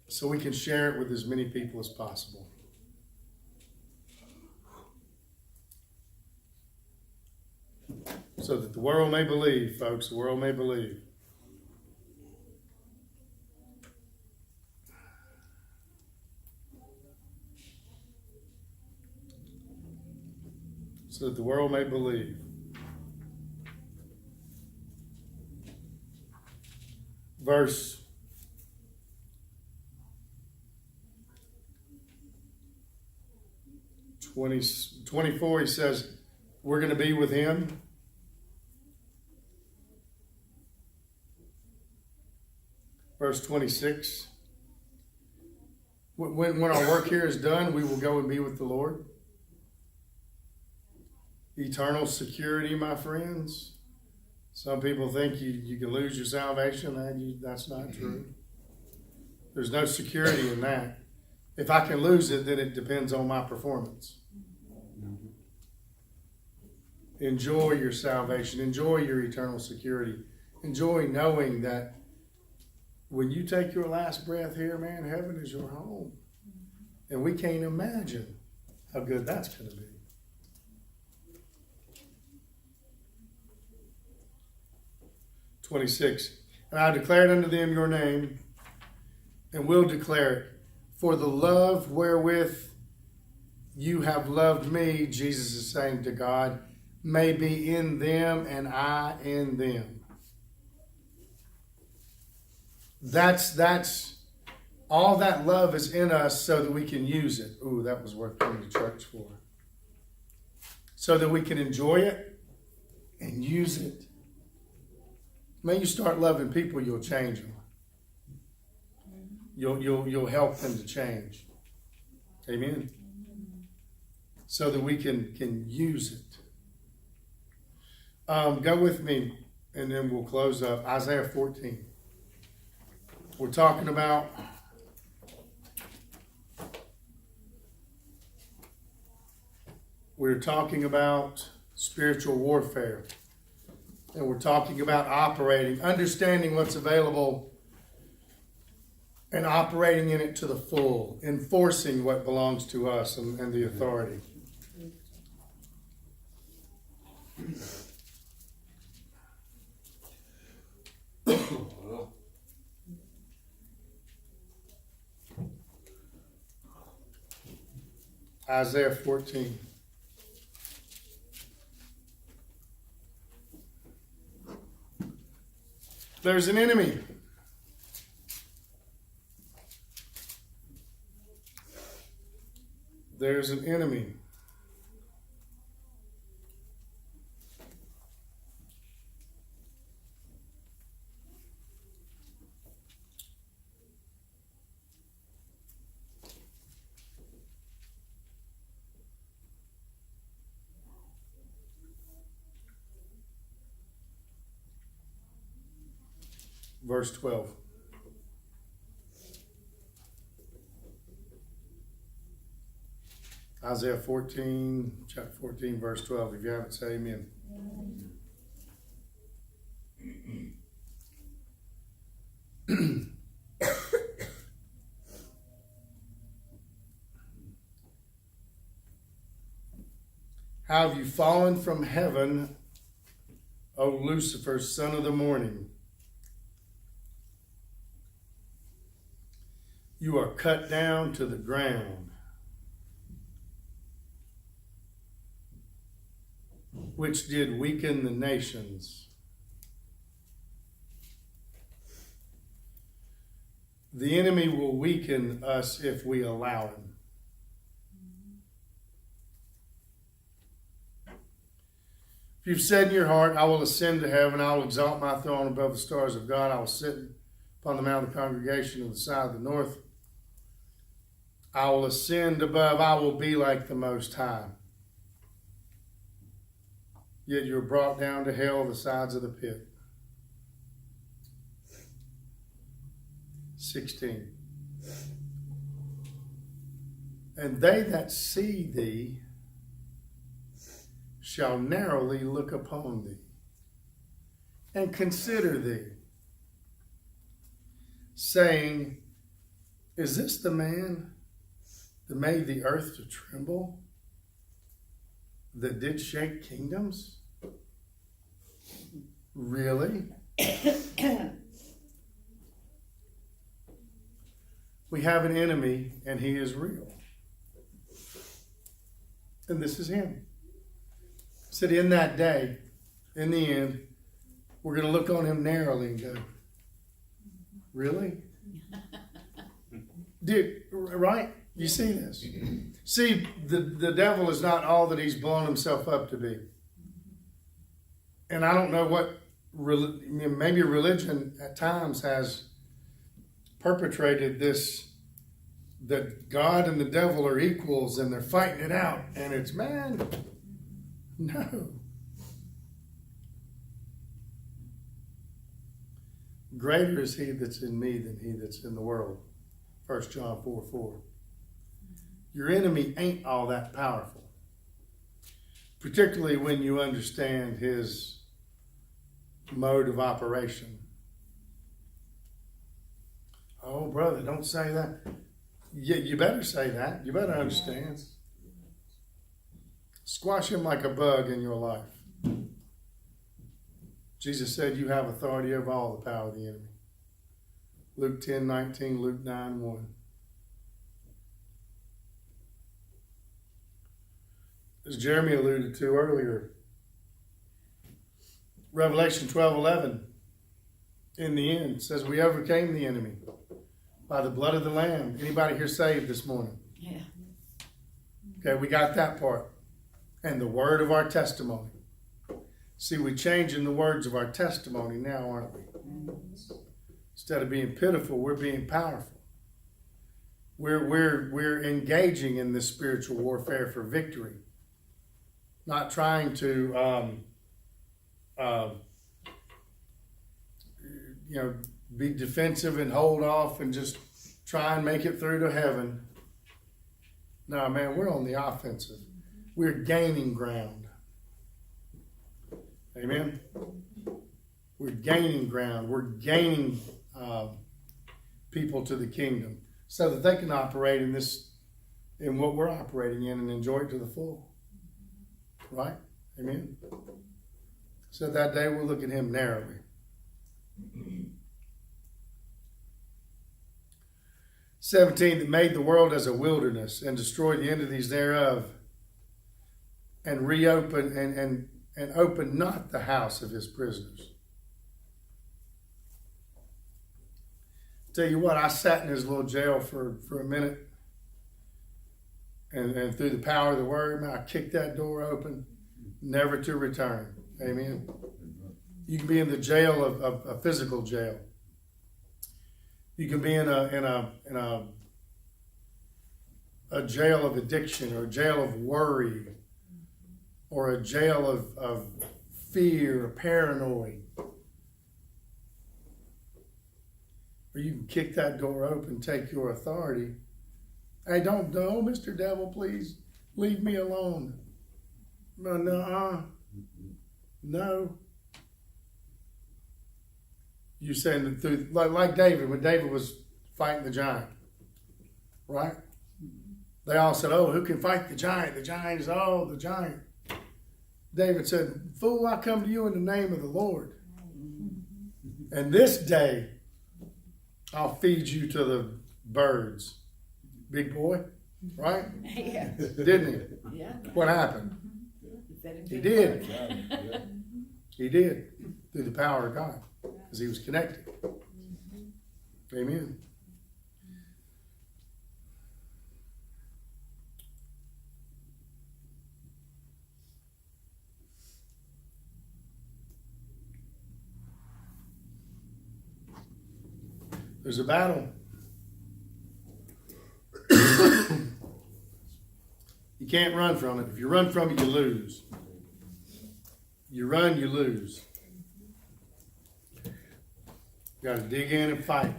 so we can share it with as many people as possible. So that the world may believe, folks, the world may believe. So that the world may believe. Verse 24, he says, we're going to be with him. Verse 26, when our work here is done, we will go and be with the Lord. Eternal security, my friends. Some people think you can lose your salvation. That's not true. There's no security in that. If I can lose it, then it depends on my performance. Enjoy your salvation. Enjoy your eternal security. Enjoy knowing that when you take your last breath here, man, heaven is your home. And we can't imagine how good that's going to be. "26, and I declared unto them your name, and will declare it. For the love wherewith you have loved me," Jesus is saying to God, "may be in them and I in them." That's all that love is in us so that we can use it. Ooh, that was worth coming to church for. So that we can enjoy it and use it. When you start loving people, you'll change them. You'll help them to change. Amen. So that we can use it. Go with me, and then we'll close up. Isaiah 14. We're talking about spiritual warfare. And we're talking about operating, understanding what's available and operating in it to the full, enforcing what belongs to us and the authority. Isaiah 14. There's an enemy. There's an enemy. Verse 12. Isaiah 14, chapter 14, verse 12. If you haven't, say amen. How have you fallen from heaven, O Lucifer, son of the morning? You are cut down to the ground, which did weaken the nations. The enemy will weaken us if we allow him. If you've said in your heart, I will ascend to heaven, I will exalt my throne above the stars of God, I will sit upon the mount of the congregation of the side of the north, I will ascend above, I will be like the Most High. Yet you're brought down to hell, the sides of the pit. 16. And they that see thee shall narrowly look upon thee and consider thee, saying, is this the man that made the earth to tremble, that did shake kingdoms? Really? We have an enemy, and he is real. And this is him. He said, in that day, in the end, we're going to look on him narrowly and go, really? Dude, right? You see this? See, the devil is not all that he's blown himself up to be. And I don't know what, maybe religion at times has perpetrated this, that God and the devil are equals and they're fighting it out. And it's, man, no. Greater is he that's in me than he that's in the world. 1 John 4:4. Your enemy ain't all that powerful. Particularly when you understand his mode of operation. Oh, brother, don't say that. You better say that. You better understand. Squash him like a bug in your life. Jesus said you have authority over all the power of the enemy. Luke 10:19, Luke 9:1. As Jeremy alluded to earlier, Revelation 12:11, in the end, says we overcame the enemy by the blood of the Lamb. Anybody here saved this morning? Yeah. Okay, we got that part. And the word of our testimony. See, we're changing the words of our testimony now, aren't we? Instead of being pitiful, we're being powerful. We're engaging in this spiritual warfare for victory. Not trying to be defensive and hold off and just try and make it through to heaven. No, man, we're on the offensive. We're gaining ground. Amen? We're gaining ground. We're gaining people to the kingdom so that they can operate in what we're operating in and enjoy it to the full. Right? Amen? So that day we'll look at him narrowly. 17, that made the world as a wilderness and destroyed the entities thereof, and reopened and opened not the house of his prisoners. Tell you what, I sat in his little jail for a minute, and through the power of the word, man, I kicked that door open, never to return. Amen. You can be in the jail of a physical jail. You can be in a jail of addiction, or a jail of worry, or a jail of fear or paranoid. Or you can kick that door open, take your authority. Hey, don't, Mr. Devil, please leave me alone. No. You said through, like David, when David was fighting the giant, right? They all said, oh, who can fight the giant? The giant is, the giant. David said, fool, I come to you in the name of the Lord. And this day, I'll feed you to the birds. Big boy, right? Yeah. Didn't he? Yeah. What happened? He did. He did. Through the power of God. Because he was connected. Amen. There's a battle. You can't run from it. If you run from it, you lose. You run, you lose. You got to dig in and fight.